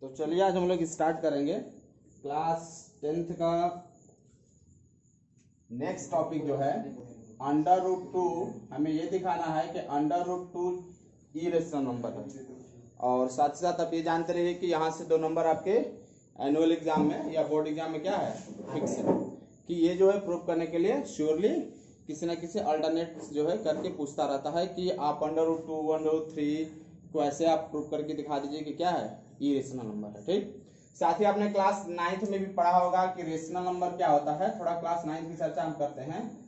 तो चलिए आज हम लोग स्टार्ट करेंगे क्लास 10th का नेक्स्ट टॉपिक जो है अंडर रूट टू। हमें ये दिखाना है कि under root two irrational number है, और साथ ही साथ आप ये जानते रहिए कि यहाँ से 2 नंबर आपके एनुअल एग्जाम में या बोर्ड एग्जाम में क्या है, फिक्स है। कि ये जो है प्रूव करने के लिए श्योरली किसी न किसी अल्टरनेट जो है करके पूछता रहता है कि आप under root two under root 3 को ऐसे आप प्रूव करके दिखा दीजिए कि क्या है, इरेशनल नंबर है। ठीक, साथ ही आपने क्लास 9th में भी पढ़ा होगा कि रेशनल नंबर क्या होता है। थोड़ा क्लास 9th की चर्चा हम करते हैं।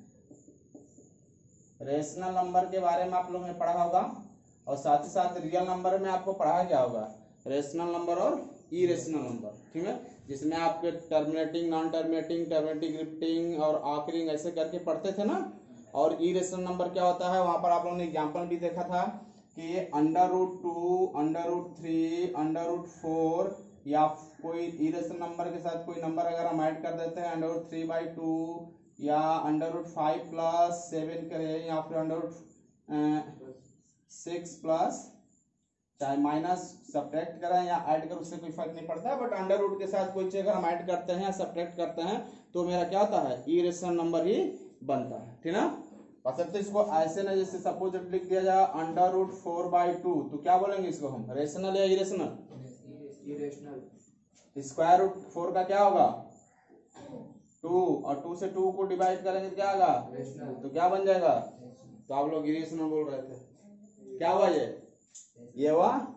रेशनल नंबर के बारे में आप लोगों ने पढ़ा होगा, और साथ ही साथ रियल नंबर में आपको पढ़ा क्या होगा, रेशनल नंबर और इरेशनल नंबर। ठीक है, जिसमें आपके terminating, non terminating, terminating, repeating और आखिरिंग ऐसे करके पढ़ते थे ना। और इरेशनल नंबर क्या होता है, वहां पर आप लोगों ने एग्जाम्पल भी देखा था कि under root 2, under root 3, under root 4, या कोई इरेशनल नंबर के साथ कोई नंबर अगर हम ऐड कर देते हैं, अंडर रूट 3/2 या अंडर रूट 5 + 7 करें, या फिर अंडर रूट 6 प्लस, चाहे माइनस सब्ट्रैक्ट करें या ऐड करें, उससे कोई फर्क नहीं पड़ता। बट अंडर रूट के साथ कोई चीज अगर हम ऐड करते हैं या सब्ट्रैक्ट करते हैं तो मेरा क्या होता है, इरेशनल नंबर ही बनता है। ठीक ना। तो इसको ऐसे ना, जैसे सपोज लिख दिया जाए अंडर रूट 4/2, तो क्या बोलेंगे इसको हम, रेशनल या इरेशनल? इरेशनल। स्क्वायर रूट 4 का क्या होगा, 2, और 2 से 2 को डिवाइड करेंगे तो क्या होगा, रेशनल। तो क्या बन जाएगा, तो आप लोग इरेशनल बोल रहे थे, क्या हुआ ये हुआ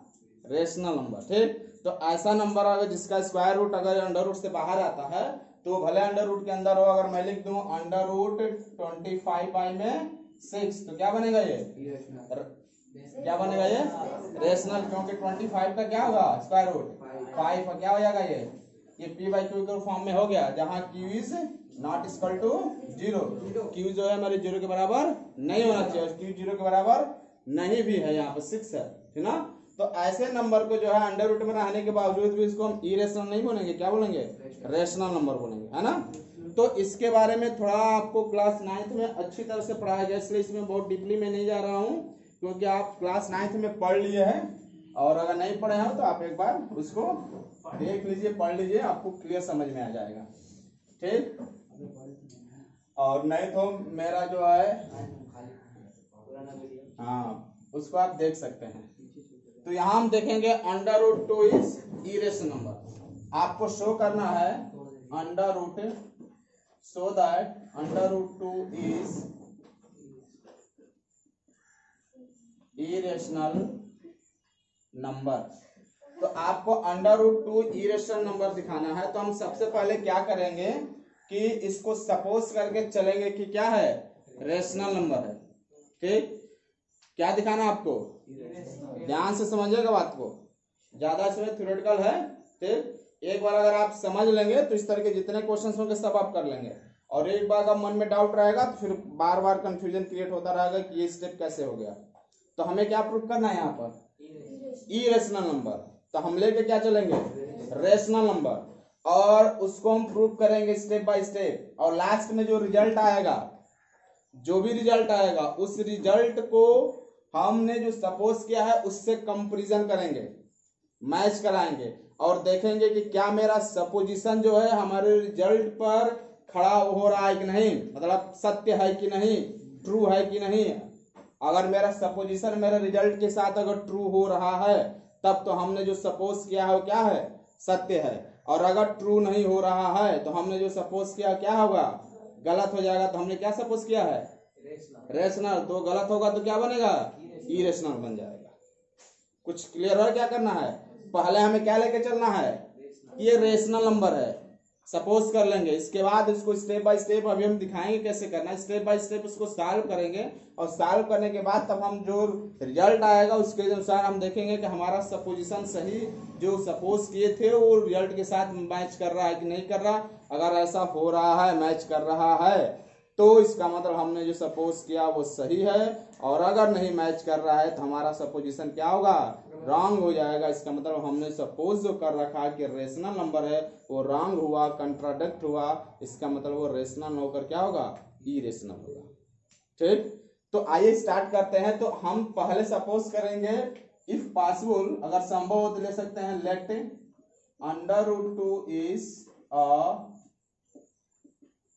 रेशनल नंबर। ठीक, तो ऐसा नंबर अगर जिसका स्क्वायर रूट अगर अंडर रूट से बाहर आता है तो भले अंडर रूट के अंदर हो। अगर मैं लिख दूं अंडर रूट 25/6, तो क्या बनेगा ये, क्या बनेगा ये, रेशनल। क्योंकि 25 का क्या होगा स्क्वायर रूट 5, क्या हो जाएगा ये p/q के फॉर्म में हो गया, जहां q is not equal to 0। q जो है हमारे 0 के बराबर नहीं होना चाहिए, और q 0 के बराबर नहीं भी है, यहाँ पर 6 है। ठीक ना। तो ऐसे नंबर को जो है अंडर रूट में रहने के बावजूद भी इसको हम इरेशनल नहीं बोलेंगे, क्या बोलेंगे, रेशनल नंबर बोलेंगे, है ना। तो इसके बारे में थोड़ा आपको क्लास 9th में अच्छी तरह से पढ़ाया गया, इसलिए इसमें बहुत डीपली में नहीं जा रहा हूँ, क्योंकि आप क्लास 9th में पढ़ लिए हैं। और अगर नहीं पढ़े हैं तो आप एक बार उसको देख लीजिए, पढ़ लीजिए, आपको क्लियर समझ में आ जाएगा। ठीक, और नहीं तो मेरा जो है हाँ, उसको आप देख सकते हैं। तो यहां हम देखेंगे under root 2 is irrational number. आपको शो करना है under root, so that under root 2 is irrational number. तो आपको अंडर रूट 2 इरेशनल नंबर दिखाना है, तो हम सबसे पहले क्या करेंगे कि इसको सपोज करके चलेंगे कि क्या है, रेशनल नंबर है। ठीक, क्या दिखाना आपको, ध्यान से समझिएगा बात को, ज्यादा इसमें थ्योरेटिकल है। ठीक, एक बार अगर आप समझ लेंगे तो इस तरह के जितने क्वेश्चंस होंगे सब आप कर लेंगे, और एक बार अगर मन में डाउट रहेगा तो फिर बार बार कंफ्यूजन क्रिएट होता रहेगा कि ये स्टेप कैसे हो गया। तो हमें क्या प्रूव करना है यहाँ पर, इरेशनल नंबर। तो हम लेके क्या चलेंगे, रेशनल नंबर, और उसको हम प्रूव करेंगे स्टेप बाय स्टेप। और लास्ट में जो रिजल्ट आएगा, जो भी रिजल्ट आएगा, उस रिजल्ट को हमने जो सपोज किया है उससे कंपैरिजन करेंगे, मैच कराएंगे, और देखेंगे कि क्या मेरा सपोजिशन जो है हमारे रिजल्ट पर खड़ा हो रहा है कि नहीं, मतलब सत्य है कि नहीं, ट्रू है कि नहीं। अगर मेरा सपोजिशन मेरे रिजल्ट के साथ अगर ट्रू हो रहा है तब तो हमने जो सपोज किया है वो क्या है, सत्य है। और अगर ट्रू नहीं हो रहा है तो हमने जो सपोज किया क्या होगा, गलत हो जाएगा। तो हमने क्या सपोज किया है, रेशनल। तो गलत होगा तो क्या बनेगा, इरेशनल बन जाएगा। कुछ क्लियर है, क्या करना है, पहले हमें क्या लेके चलना है, ये रेशनल नंबर है, सपोज कर लेंगे। इसके बाद इसको स्टेप बाय स्टेप अभी हम दिखाएंगे कैसे करना है, स्टेप बाय स्टेप उसको सॉल्व करेंगे, और सॉल्व करने के बाद तब हम जो रिजल्ट आएगा उसके अनुसार हम देखेंगे कि हमारा सपोजिशन सही जो सपोज किए थे वो रिजल्ट के साथ मैच कर रहा है कि नहीं कर रहा। अगर ऐसा हो रहा है, मैच कर रहा है, तो इसका मतलब हमने जो सपोज किया वो सही है, और अगर नहीं मैच कर रहा है तो हमारा सपोजिशन क्या होगा, रॉन्ग हो जाएगा। इसका मतलब हमने सपोज जो कर रखा है कि रेशनल नंबर है वो रॉन्ग हुआ, कंट्राडिक्ट हुआ, इसका मतलब वो रेशनल होकर क्या होगा, इरेशनल होगा। ठीक, तो आइए स्टार्ट करते हैं। तो हम पहले सपोज करेंगे इफ पॉसिबल, अगर संभव हो तो ले सकते हैं let under root 2 is a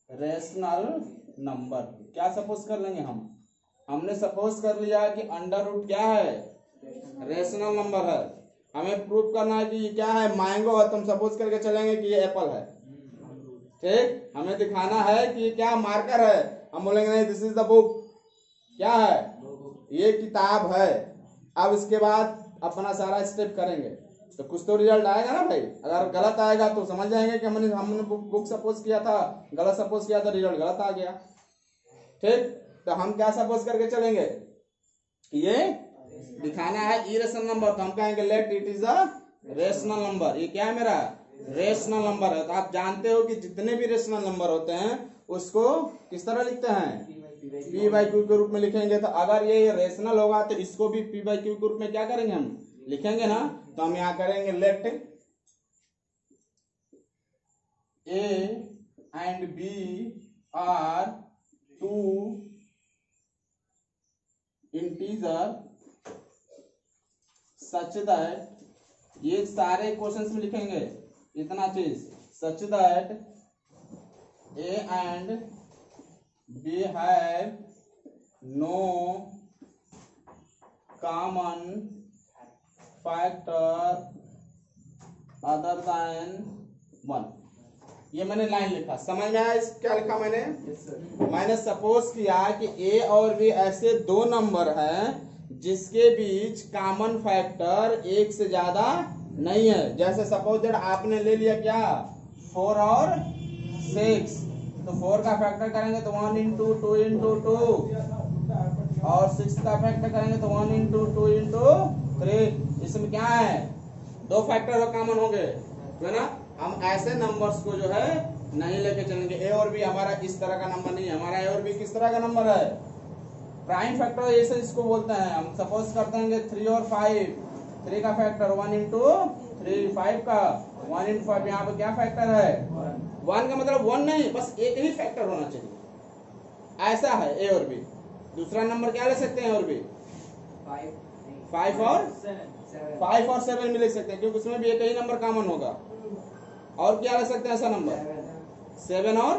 rational number. क्या सपोज कर लेंगे हमने सपोज कर लिया कि अंडर रूट क्या है, रेशनल नंबर है। हमें प्रूव करना है कि ये क्या है, मैंगो है, तो हम सपोज करके चलेंगे कि ये एप्पल है। ठीक, हमें दिखाना है कि ये क्या मार्कर है, हम बोलेंगे नहीं दिस इज द बुक, क्या है ये किताब है। अब इसके बाद अपना सारा स्टेप करेंगे तो कुछ तो रिजल्ट आएगा ना भाई। अगर गलत आएगा तो समझ जाएंगे कि हमने बुक सपोज किया था, गलत सपोज किया था, रिजल्ट गलत आ गया। ठीक, तो हम क्या सपोज करके चलेंगे, ये दिखाना है इरेशनल नंबर, तो हम कहेंगे let it is a rational number. ये क्या है मेरा रेशनल नंबर है। तो आप जानते हो कि जितने भी रेशनल नंबर होते हैं उसको किस तरह लिखते हैं, पी बाई क्यू के रूप में लिखेंगे। तो अगर ये रेशनल होगा तो इसको भी पी बाई क्यू के रूप में क्या करेंगे, हम लिखेंगे ना। तो हम यहाँ करेंगे let A and B are two integer such that, ये सारे क्वेश्चंस में लिखेंगे इतना चीज, such that A and B have no common factor other than 1। ये मैंने लाइन लिखा, समझ में आया क्या लिखा मैंने? मैंने सपोज किया कि ए और बी ऐसे दो नंबर हैं जिसके बीच कॉमन फैक्टर एक से ज्यादा नहीं है। जैसे सपोज दैट आपने ले लिया क्या 4 और 6, तो 4 का फैक्टर करेंगे तो 1 इंटू 2 इंटू 2, और 6 का फैक्टर करेंगे तो 1 इंटू 2 इंटू 3। इसमें क्या है, दो फैक्टर कॉमन होंगे, है ना। हम ऐसे नंबर्स को जो है नहीं लेके चलेंगे। ए और बी हमारा इस तरह का नंबर नहीं है, हमारा ए और बी किस तरह का नंबर है, प्राइम फैक्टर ऐसे इसको बोलते हैं। हम सपोज करते हैं 3 और 5, 3 का फैक्टर 1 इंटू 3, 5 का 1 इंटू 5, यहाँ पे क्या फैक्टर है 1 का मतलब 1 नहीं, बस एक ही फैक्टर होना चाहिए। ऐसा है ए और बी। दूसरा नंबर क्या ले सकते हैं और बी, 5 और 7 भी ले सकते हैं, क्योंकि उसमें भी एक ही नंबर कॉमन होगा। और क्या ले सकते हैं ऐसा नंबर, 7 और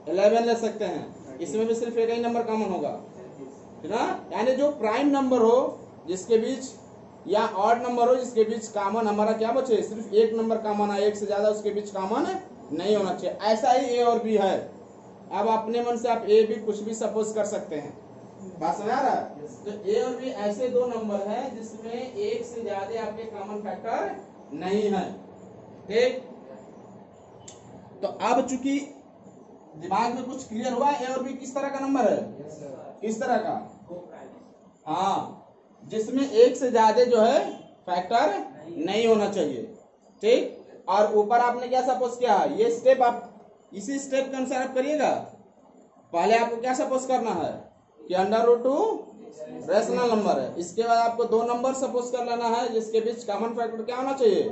11 ले सकते हैं, इसमें भी सिर्फ एक ही नंबर कॉमन होगा, है ना। यानी जो प्राइम नंबर हो जिसके बीच, या ऑड नंबर हो जिसके बीच कॉमन हमारा क्या बचे, सिर्फ एक नंबर कॉमन है, एक से ज्यादा उसके बीच कॉमन नहीं होना चाहिए। ऐसा ही ए और बी है। अब अपने मन से आप ए बी कुछ भी सपोज कर सकते हैं, बात समझ आ रहा है। तो ए और बी ऐसे दो नंबर हैं जिसमें एक से ज्यादा आपके कॉमन फैक्टर नहीं है। ठीक, तो अब चूंकि दिमाग में कुछ क्लियर हुआ, ए और बी किस तरह का नंबर है, किस तरह का, हाँ, जिसमें एक से ज्यादा जो है फैक्टर नहीं होना चाहिए। ठीक, और ऊपर आपने क्या सपोज किया, ये स्टेप आप इसी स्टेप के अनुसार आप करिएगा। पहले आपको क्या सपोज करना है कि अंडर रूट 2 रेशनल नंबर है। इसके बाद आपको दो नंबर सपोज कर लेना है जिसके बीच कॉमन फैक्टर क्या होना चाहिए,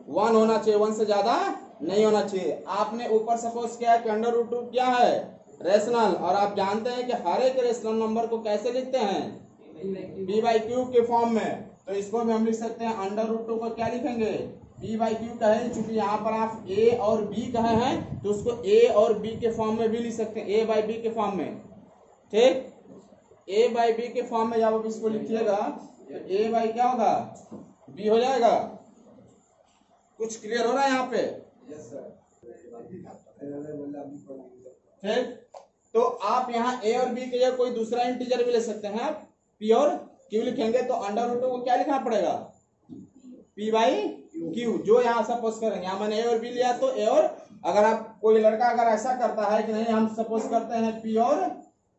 1 होना चाहिए, 1 से ज्यादा नहीं होना चाहिए। आपने ऊपर सपोज किया कि अंडर रूट 2 क्या है, रेशनल, और आप जानते हैं कि हर एक रेशनल नंबर को कैसे लिखते हैं, पी बाई क्यू के फॉर्म में। तो इसको भी हम लिख सकते हैं अंडर रूट 2 को क्या लिखेंगे, पी बाई क्यू कहे, चूंकि यहाँ पर आप ए और बी कहे हैं तो उसको ए और बी के फॉर्म में भी लिख सकते हैं, ए बाई बी के फॉर्म में। ठीक, ए बाई बी के फॉर्म में जब आप इसको लिखिएगा तो ए बाई क्या होगा, बी हो जाएगा। कुछ क्लियर हो रहा है यहाँ पे? ठीक, तो आप यहाँ ए और बी के जगह कोई दूसरा इंटीजर भी ले सकते हैं। आप पी और क्यू लिखेंगे तो अंडर रूट को क्या लिखना पड़ेगा, पी बाई क्यू। जो यहाँ सपोज करेंगे, यहाँ मैंने ए और बी लिया तो ए और, अगर आप कोई लड़का अगर ऐसा करता है कि नहीं हम सपोज करते हैं पी और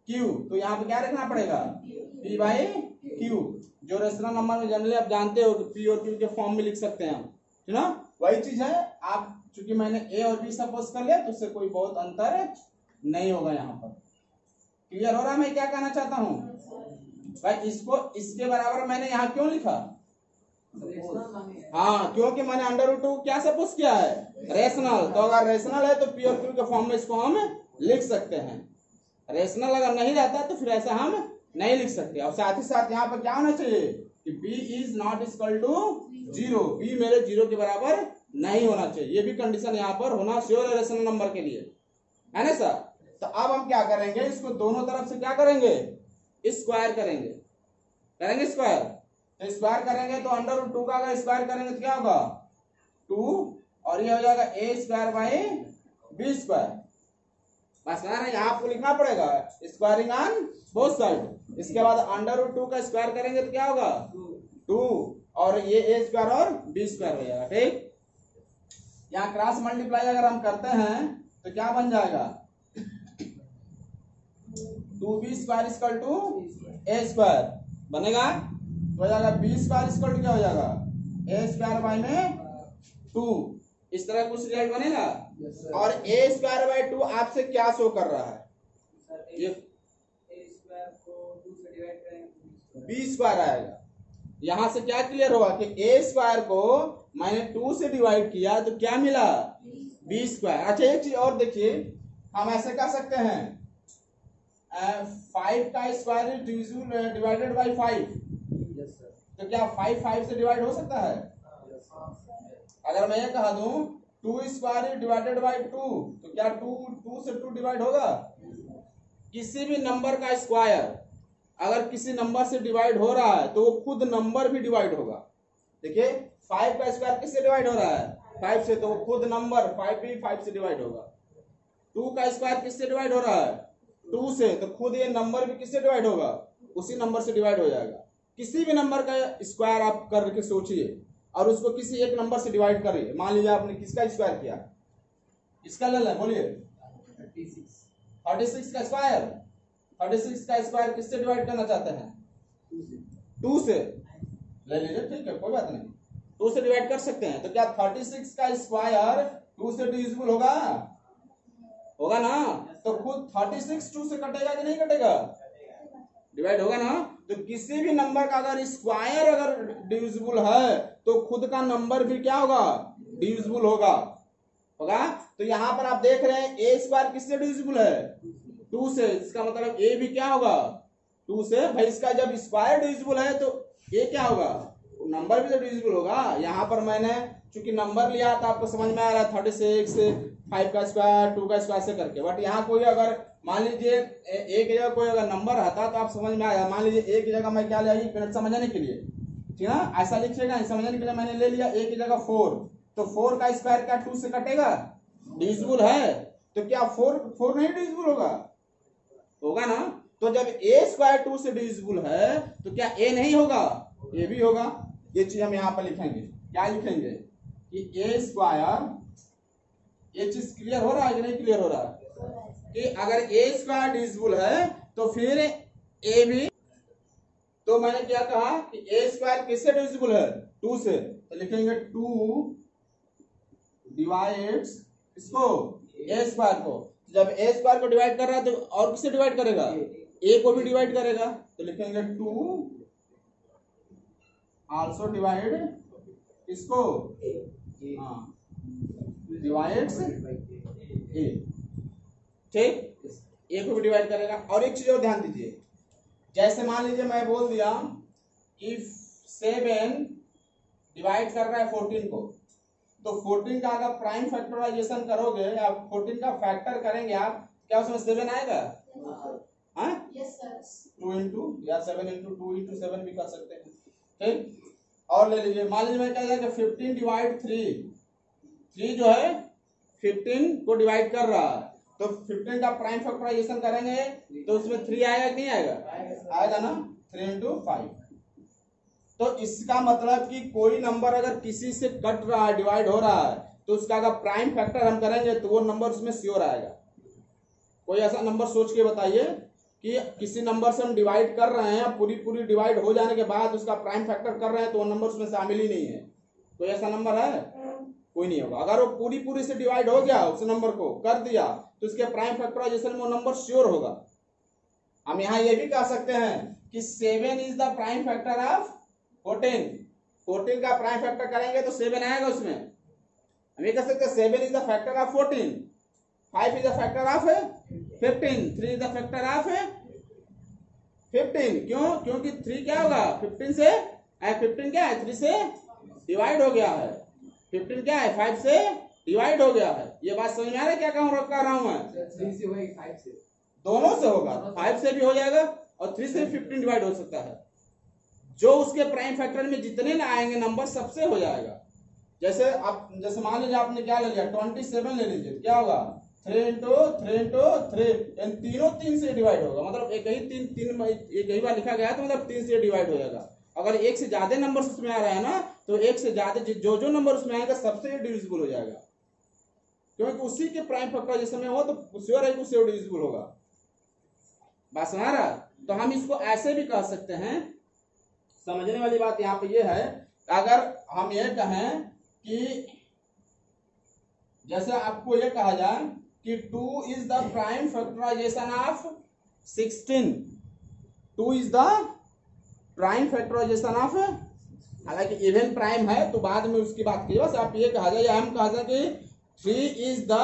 क्यू, तो यहाँ पे क्या लिखना पड़ेगा, पी बाई क्यू। जो रेशनल नंबर में जनरली आप जानते हो पी और क्यू के फॉर्म में लिख सकते हैं हम, है ना। वही चीज है, आप चूंकि मैंने ए और बी सपोज कर लिया तो उससे कोई बहुत अंतर नहीं होगा यहाँ पर। क्लियर हो रहा है मैं क्या कहना चाहता हूँ भाई? इसको इसके बराबर मैंने यहाँ क्यों लिखा, हाँ, क्योंकि मैंने अंडर रूट 2 क्या सपोज किया है, रेशनल। तो अगर रेशनल है तो पी और क्यू के फॉर्म में इसको हम लिख सकते हैं। रेशनल अगर नहीं रहता तो फिर ऐसा हम नहीं लिख सकते। और साथ ही साथ यहाँ पर क्या होना चाहिए कि b is not equal to 0, b मेरे 0 के बराबर नहीं होना चाहिए, ये भी कंडीशन यहाँ पर होना श्योर है रेशनल नंबर के लिए, है ना सर। तो अब हम क्या करेंगे, इसको दोनों तरफ से क्या करेंगे, स्क्वायर करेंगे स्क्वायर। तो स्क्वायर करेंगे तो अंडर रूट 2 का अगर स्क्वायर करेंगे तो क्या होगा 2, और ये हो जाएगा a square by b square. बस ना, यहाँ आपको लिखना पड़ेगा स्क्वायरिंग ऑन बोथ साइड। इसके बाद अंडर रूट 2 का स्क्वायर करेंगे तो क्या होगा 2, और ये a स्क्वायर और b स्क्वायर हो जाएगा। ठीक, यहाँ क्रॉस मल्टीप्लाई अगर हम करते हैं तो क्या बन जाएगा 2b square equal to a square बनेगा, तो हो जाएगा b स्क्वायर इक्वल टू क्या हो जाएगा a स्क्वायर बाई में 2, इस तरह कुछ रिजल्ट बनेगा। और a स्क्वायर बाई 2 आपसे क्या शो कर रहा है, ये b स्क्वायर आएगा। यहां से क्या क्लियर होगा कि a स्क्वायर को मैंने 2 से डिवाइड किया तो क्या मिला b स्क्वायर। अच्छा एक चीज और देखिए, हम ऐसे कर सकते हैं 5 का स्क्वायर डिवाइडेड बाई 5, तो क्या 5 से डिवाइड हो सकता है। अगर मैं ये कहा दूं 2 स्क्वायर डिवाइडेड बाई 2, तो क्या 2 से 2 डिवाइड होगा। किसी भी नंबर का स्क्वायर अगर किसी नंबर से डिवाइड हो रहा है तो वो खुद नंबर भी डिवाइड होगा। देखिए 5 का स्क्वायर किससे डिवाइड हो रहा है 5 से, तो वो खुद नंबर 5 भी 5 से डिवाइड होगा। 2 का स्क्वायर किससे डिवाइड हो रहा है 2 से, तो खुद ये नंबर भी किससे डिवाइड होगा उसी नंबर से डिवाइड हो जाएगा। किसी भी नंबर का स्क्वायर आप करके सोचिए और उसको किसी एक नंबर से डिवाइड करिए। मान लीजिए आपने किसका स्क्वायर किया, इसका ले लें, बोलिए 36 का स्क्वायर। 36 का स्क्वायर किससे डिवाइड करना चाहते हैं 2 से, ले लीजिए, ठीक है कोई बात नहीं, 2 से डिवाइड कर सकते हैं। तो क्या 36 का स्क्वायर 2 से डिविजिबल होगा ना। तो खुद 36 2 से कटेगा कि नहीं कटेगा, डिवाइड होगा ना। तो किसी भी नंबर का अगर स्क्वायर अगर डिविजिबल है तो खुद का नंबर भी क्या होगा डिविजिबल होगा। तो यहां पर आप देख रहे हैं ए स्क्वायर किससे डिविजिबल है 2 से, इसका मतलब ए भी क्या होगा 2 से। भाई इसका जब स्क्वायर डिविजिबल है तो ए क्या होगा नंबर भी तो डिविजिबल होगा। यहाँ पर मैंने चूंकि नंबर लिया तो आपको समझ में आ रहा है 36 5 का स्क्वायर 2 का स्क्वायर से करके। बट यहाँ कोई अगर मान लीजिए एक जगह कोई अगर नंबर रहता तो आप समझ में आया। मान लीजिए एक जगह मैं क्या लिया मिनट समझने के लिए, ठीक है ना, ऐसा लिखिएगा समझने के लिए मैंने ले लिया एक जगह 4, तो 4 का स्क्वायर क्या 2 से कटेगा डिविजिबल है, तो क्या 4 नहीं डिविजिबल होगा ना। तो जब a स्क्वायर 2 से डिविजिबल है तो क्या a नहीं होगा, a भी होगा। ये चीज हम यहाँ पर लिखेंगे, क्या लिखेंगे कि a स्क्वायर, ये चीज क्लियर हो रहा है कि नहीं क्लियर हो रहा है कि अगर a स्क्वायर डिविजिबल है तो फिर a भी। तो मैंने क्या कहा कि a स्क्वायर किससे डिविजिबल है 2 से, तो लिखेंगे 2 डिवाइड्स इसको a स्क्वायर को। जब a स्क्वायर को डिवाइड कर रहा है तो और किससे डिवाइड करेगा a को भी डिवाइड करेगा, तो लिखेंगे 2 आल्सो डिवाइड इसको डिवाइड्स a, ठीक, a को भी डिवाइड करेगा। और एक चीज और ध्यान दीजिए, जैसे मान लीजिए मैं बोल दिया इफ 7 डिवाइड कर रहा है 14 को, तो 14 का अगर प्राइम फैक्टराइजेशन करोगे या 14 का फैक्टर करेंगे आप, क्या उसमें 7 आएगा यस सर 2 इंटू या 7 इंटू 2 इंटू 7 भी कर सकते हैं, ठीक। और ले लीजिए मान लीजिए मैं क्या जाएगा 15 डिवाइड 3 जो है 15 को डिवाइड कर रहा है, तो 15 का प्राइम फैक्टराइजेशन करेंगे तो उसमें 3 आएगा कि नहीं आएगा ना 3 इंटू 5। तो इसका मतलब कि कोई नंबर अगर किसी से कट रहा है डिवाइड हो रहा है तो उसका अगर प्राइम फैक्टर हम करेंगे तो वो नंबर उसमें श्योर आएगा। कोई ऐसा नंबर सोच के बताइए कि किसी नंबर से हम डिवाइड कर रहे हैं, पूरी डिवाइड हो जाने के बाद उसका प्राइम फैक्टर कर रहे हैं तो वो नंबर उसमें शामिल ही नहीं है। कोई ऐसा नंबर है, कोई नहीं होगा। अगर वो पूरी से डिवाइड हो गया उस नंबर को कर दिया तो उसके प्राइम फैक्टराइजेशन में वो नंबर श्योर होगा। हम यहाँ ये भी कह सकते हैं कि 7 is the prime factor of 14 का प्राइम फैक्टर करेंगे तो 7 आएगा उसमें। हम ये कह सकते हैं 7 is the factor of 14, 5 is the factor of 15, 3 is the factor of 15। क्यों? क्योंकि 3 क्या होगा 15 से 15 क्या है 3 से डिवाइड हो गया है। 15 क्या है 5 से डिवाइड हो गया है। ये बात समझ में आ रहा है क्या कर रहा हूं मैं? 3 से वही 5 से दोनों से होगा, 5 से भी हो जाएगा और 3 से 15 डिवाइड हो सकता है। जो उसके प्राइम फैक्टर में जितने ना आएंगे नंबर सबसे हो जाएगा। जैसे मान लीजिए आपने क्या ले लिया 27 ले लीजिए, क्या होगा 3 इंटू 3 तीनों 3 से डिवाइड होगा, मतलब एक ही बार लिखा गया है तो मतलब 3 से डिवाइड हो जाएगा। अगर एक से ज्यादा नंबर उसमें आ रहा है ना तो एक से ज्यादा जो नंबर उसमें आएगा सबसे डिविजिबल हो जाएगा, क्योंकि उसी के प्राइम फैक्टर जिसमें हो तो श्योर है कि उससे डिविजिबल होगा। बात समझ रहा? तो हम इसको ऐसे भी कह सकते हैं। समझने वाली बात यहाँ पे ये है, अगर हम ये कहें कि जैसे आपको ये कहा जाए कि 2 is the prime factorization of 16, 2 is the prime factorization of, हालांकि इवन प्राइम है तो बाद में उसकी बात की, बस आप ये कहा जाए, हम कहा जाए कि 3 is the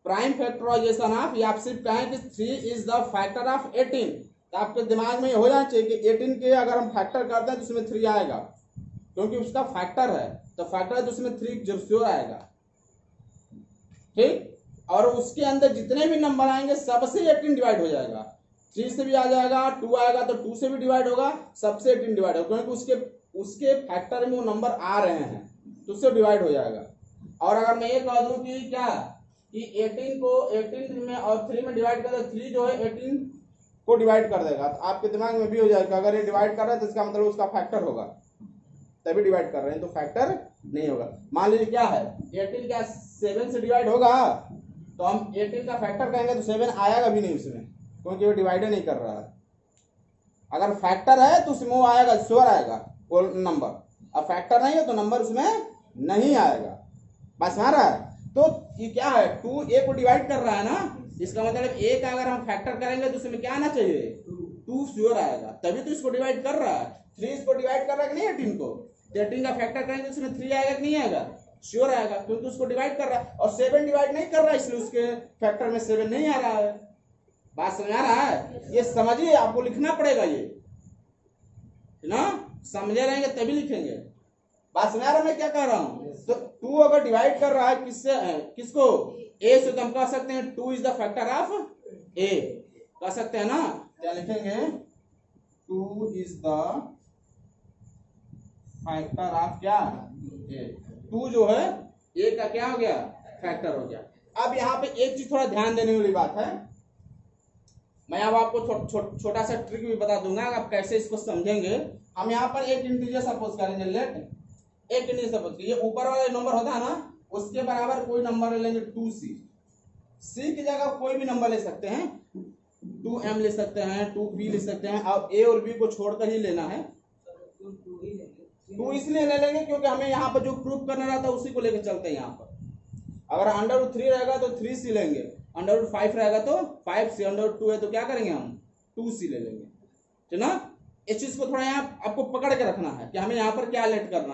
prime factorization of, या आप सिर्फ कहें कि 3 इज द फैक्टर ऑफ 18, तो आपके दिमाग में हो जाना चाहिए कि 18 के अगर हम फैक्टर करते हैं तो उसमें 3 आएगा, क्योंकि उसका फैक्टर है, तो फैक्टर है तो उसमें 3 जरूर आएगा। ठीक, और उसके अंदर जितने भी नंबर आएंगे सबसे 18 डिवाइड हो जाएगा। 3 से भी आ जाएगा, 2 आएगा तो 2 से भी डिवाइड होगा, सबसे 18 डिवाइड होगा, क्योंकि उसके फैक्टर में वो नंबर आ रहे हैं तो उससे डिवाइड हो जाएगा। और अगर मैं ये कह दूं कि क्या कि 18 को 18 में और 3 में डिवाइड कर, 3 जो है 18 को डिवाइड कर देगा, तो आपके दिमाग में भी हो जाएगा अगर ये डिवाइड कर रहा है तो इसका मतलब उसका फैक्टर होगा, तभी डिवाइड कर रहे हैं, तो फैक्टर नहीं होगा। मान लीजिए क्या है 18 क्या 7 से डिवाइड होगा, तो हम 18 का फैक्टर कहेंगे तो 7 आएगा भी नहीं उसमें, क्योंकि वो डिवाइड नहीं कर रहा है। अगर फैक्टर है तो उसमें वो आएगा, श्योर आएगा वो नंबर, अब फैक्टर नहीं है तो नंबर उसमें नहीं आएगा। बस आ रहा है? तो ये क्या है 2 a को डिवाइड कर रहा है ना, इसका मतलब a का अगर हम फैक्टर करेंगे तो उसमें क्या आना चाहिए 2 श्योर आएगा, तभी तो इसको डिवाइड कर रहा है। 3 इसको डिवाइड कर रहा है कि नहीं 18 को, 18 का फैक्टर करेंगे तो उसमें 3 आएगा कि नहीं आएगा, श्योर आएगा, क्योंकि उसको डिवाइड कर रहा है। और 7 डिवाइड नहीं कर रहा है इसलिए उसके फैक्टर में 7 नहीं आ रहा है। बात समझ आ रहा है? ये समझिए, आपको लिखना पड़ेगा ये ना, समझे रहेंगे तभी लिखेंगे। बात समझ आ रहा है मैं क्या कह रहा हूं? तो 2 अगर डिवाइड कर रहा है किससे, किसको a से, तो हम कह सकते हैं 2 is the factor of a, कह सकते हैं ना। क्या लिखेंगे 2 इज द फैक्टर ऑफ क्या a, 2 जो है a का क्या हो गया फैक्टर हो गया। अब यहाँ पे एक चीज थोड़ा ध्यान देने वाली बात है, मैं अब आपको छोटा सा ट्रिक भी बता दूंगा, आप कैसे इसको समझेंगे। हम यहाँ पर एक इंटीजर सपोज करेंगे, लेट एक इंटीजर सपोज, ये ऊपर वाला नंबर होता है ना उसके बराबर कोई नंबर ले लेंगे 2c, c की जगह कोई भी नंबर ले सकते हैं, 2m ले सकते हैं, 2b ले सकते हैं, अब a और b को छोड़कर ही लेना है। 2 इसलिए ले लेंगे क्योंकि हमें यहाँ पर जो प्रूफ करना रहता है उसी को लेकर चलते हैं। यहाँ पर अगर √3 रहेगा तो 3c लेंगे, √5 रहेगा तो 5c, √2 है तो क्या करेंगे हम 2c ले लेंगे, ठीक ना। इस चीज को थोड़ा यहाँ आपको पकड़ के रखना है कि हमें यहाँ पर क्या लेट करना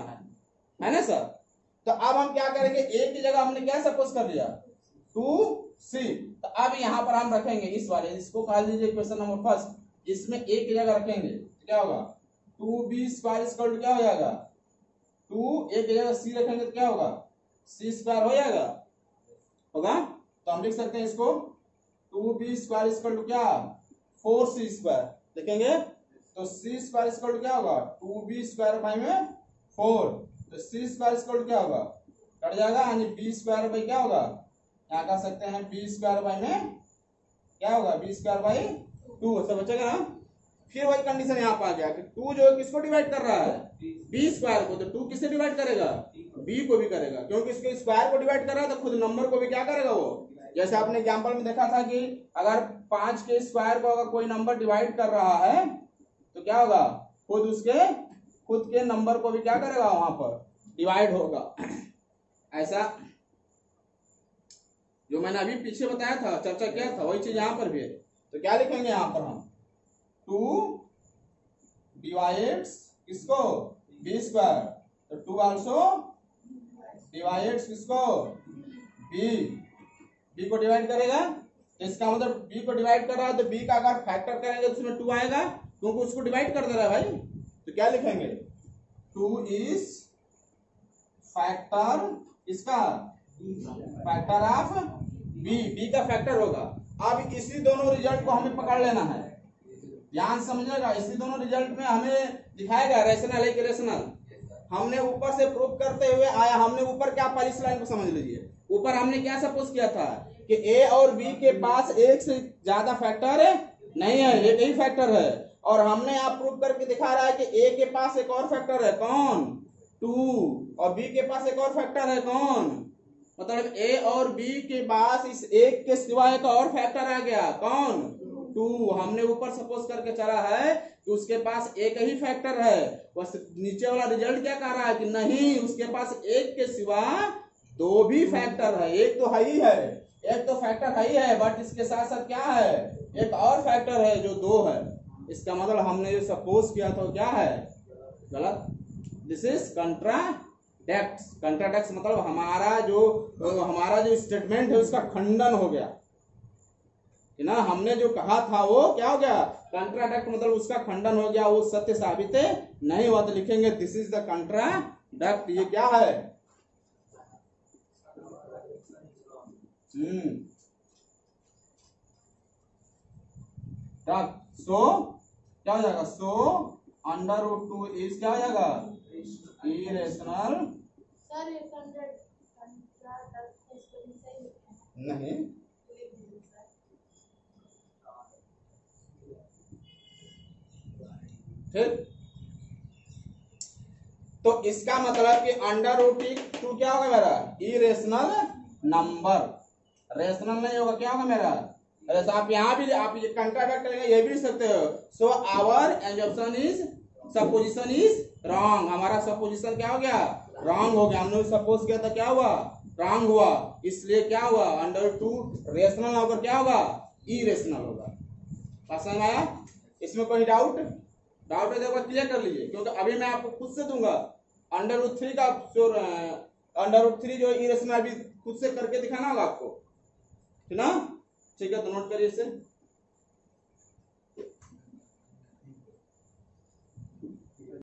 है ना सर। तो अब हम क्या करेंगे, a की जगह हमने क्या सपोज कर लिया 2c, तो अब यहाँ पर हम रखेंगे इस वाले, इसको कहा लीजिए क्वेश्चन नंबर फर्स्ट, इसमें a की जगह रखेंगे क्या होगा 2b² क्या हो जाएगा 2a की जगह c रखेंगे तो क्या होगा c² हो जाएगा, होगा। तो हम लिख सकते हैं इसको 2b² क्या 4c², लिखेंगे तो c² क्या होगा 2b² में 4, तो c² क्या होगा कट जाएगा, यानी b² क्या होगा, यहाँ कह सकते हैं b² में क्या होगा b²/2, सब बचेगा ना। फिर वही कंडीशन यहाँ पर आ गया कि 2 जो किसको डिवाइड कर रहा है b² को, तो 2 किससे डिवाइड करेगा b को भी करेगा, क्योंकि इसके स्क्वायर को डिवाइड कर रहा है तो खुद नंबर को भी क्या करेगा वो। जैसे आपने एग्जांपल में देखा था कि अगर 5 के स्क्वायर को अगर कोई नंबर डिवाइड कर रहा है तो क्या होगा खुद के नंबर को भी क्या करेगा वहां पर डिवाइड होगा। ऐसा जो मैंने अभी पीछे बताया था, चर्चा किया था, वही चीज यहाँ पर भी है। तो क्या लिखेंगे यहाँ पर हम 2 डिवाइड्स किसको b², तो 2 आल्सो डिवाइड्स किसको b को डिवाइड करेगा, तो इसका मतलब b को डिवाइड कर रहा है तो b का अगर फैक्टर करेंगे तो उसमें 2 आएगा, क्योंकि उसको डिवाइड कर दे रहा है भाई। तो क्या लिखेंगे 2 इज फैक्टर इसका फैक्टर ऑफ बी का फैक्टर होगा। अब इसी दोनों रिजल्ट को हमें पकड़ लेना है, ध्यान समझेगा। इसी दोनों रिजल्ट में हमें दिखाएगा रेशनल है कि रेशनल। हमने ऊपर से प्रूव करते हुए आया, हमने ऊपर क्या पहली स्लाइड को समझ लीजिए। ऊपर हमने क्या सपोज किया था कि ए और बी के पास एक से ज्यादा फैक्टर है नहीं है, एक ही फैक्टर है। और हमने आप प्रूव करके दिखा रहा है कि ए के पास एक और फैक्टर है, कौन? 2, और बी के पास एक और फैक्टर है, कौन? मतलब ए और बी के पास इस एक के सिवा एक और फैक्टर आ गया, कौन? 2। हमने ऊपर सपोज करके चला है कि उसके पास एक ही फैक्टर है, बस नीचे वाला रिजल्ट क्या कह रहा है कि नहीं, उसके पास एक के सिवा 2 भी फैक्टर है। एक तो है ही है, एक तो फैक्टर है ही है, बट इसके साथ साथ क्या है, एक और फैक्टर है जो 2 है। इसका मतलब हमने जो सपोज किया था क्या है, गलत। This is कंट्राडेक्ट। कंट्राडेक्ट मतलब हमारा जो स्टेटमेंट है उसका खंडन हो गया ना। हमने जो कहा था वो क्या हो गया, कंट्राडेक्ट मतलब उसका खंडन हो गया, वो सत्य साबित नहीं हुआ। तो लिखेंगे दिस इज द कंट्राडेक्ट। ये क्या है, सो क्या हो जाएगा, सो √2 इज क्या हो जाएगा, इरेशनल नहीं। ठीक, तो इसका मतलब कि √2 क्या होगा मेरा, इरेशनल नंबर। रेशनल नहीं होगा, क्या होगा मेरा, तो आप यहाँ भी आप ये कंट्राडिक्ट करेंगे, ये भी लिख सकते हो। So our assumption is supposition is wrong. हमारा सपोजिशन क्या हो गया, रॉन्ग हो गया। हमने सपोज किया था, क्या हुआ, रॉन्ग हुआ। इसलिए क्या हुआ, √2 रेशनल होकर क्या होगा, इरेशनल होगा। बात समझ में आया? इसमें कोई डाउट है तो क्लियर कर लीजिए, क्योंकि अभी मैं आपको खुद से दूंगा √3 का √3 जो इरेशनल अभी खुद से करके दिखाना होगा आपको, है ना। ठीक है, तो नोट करिए इसे।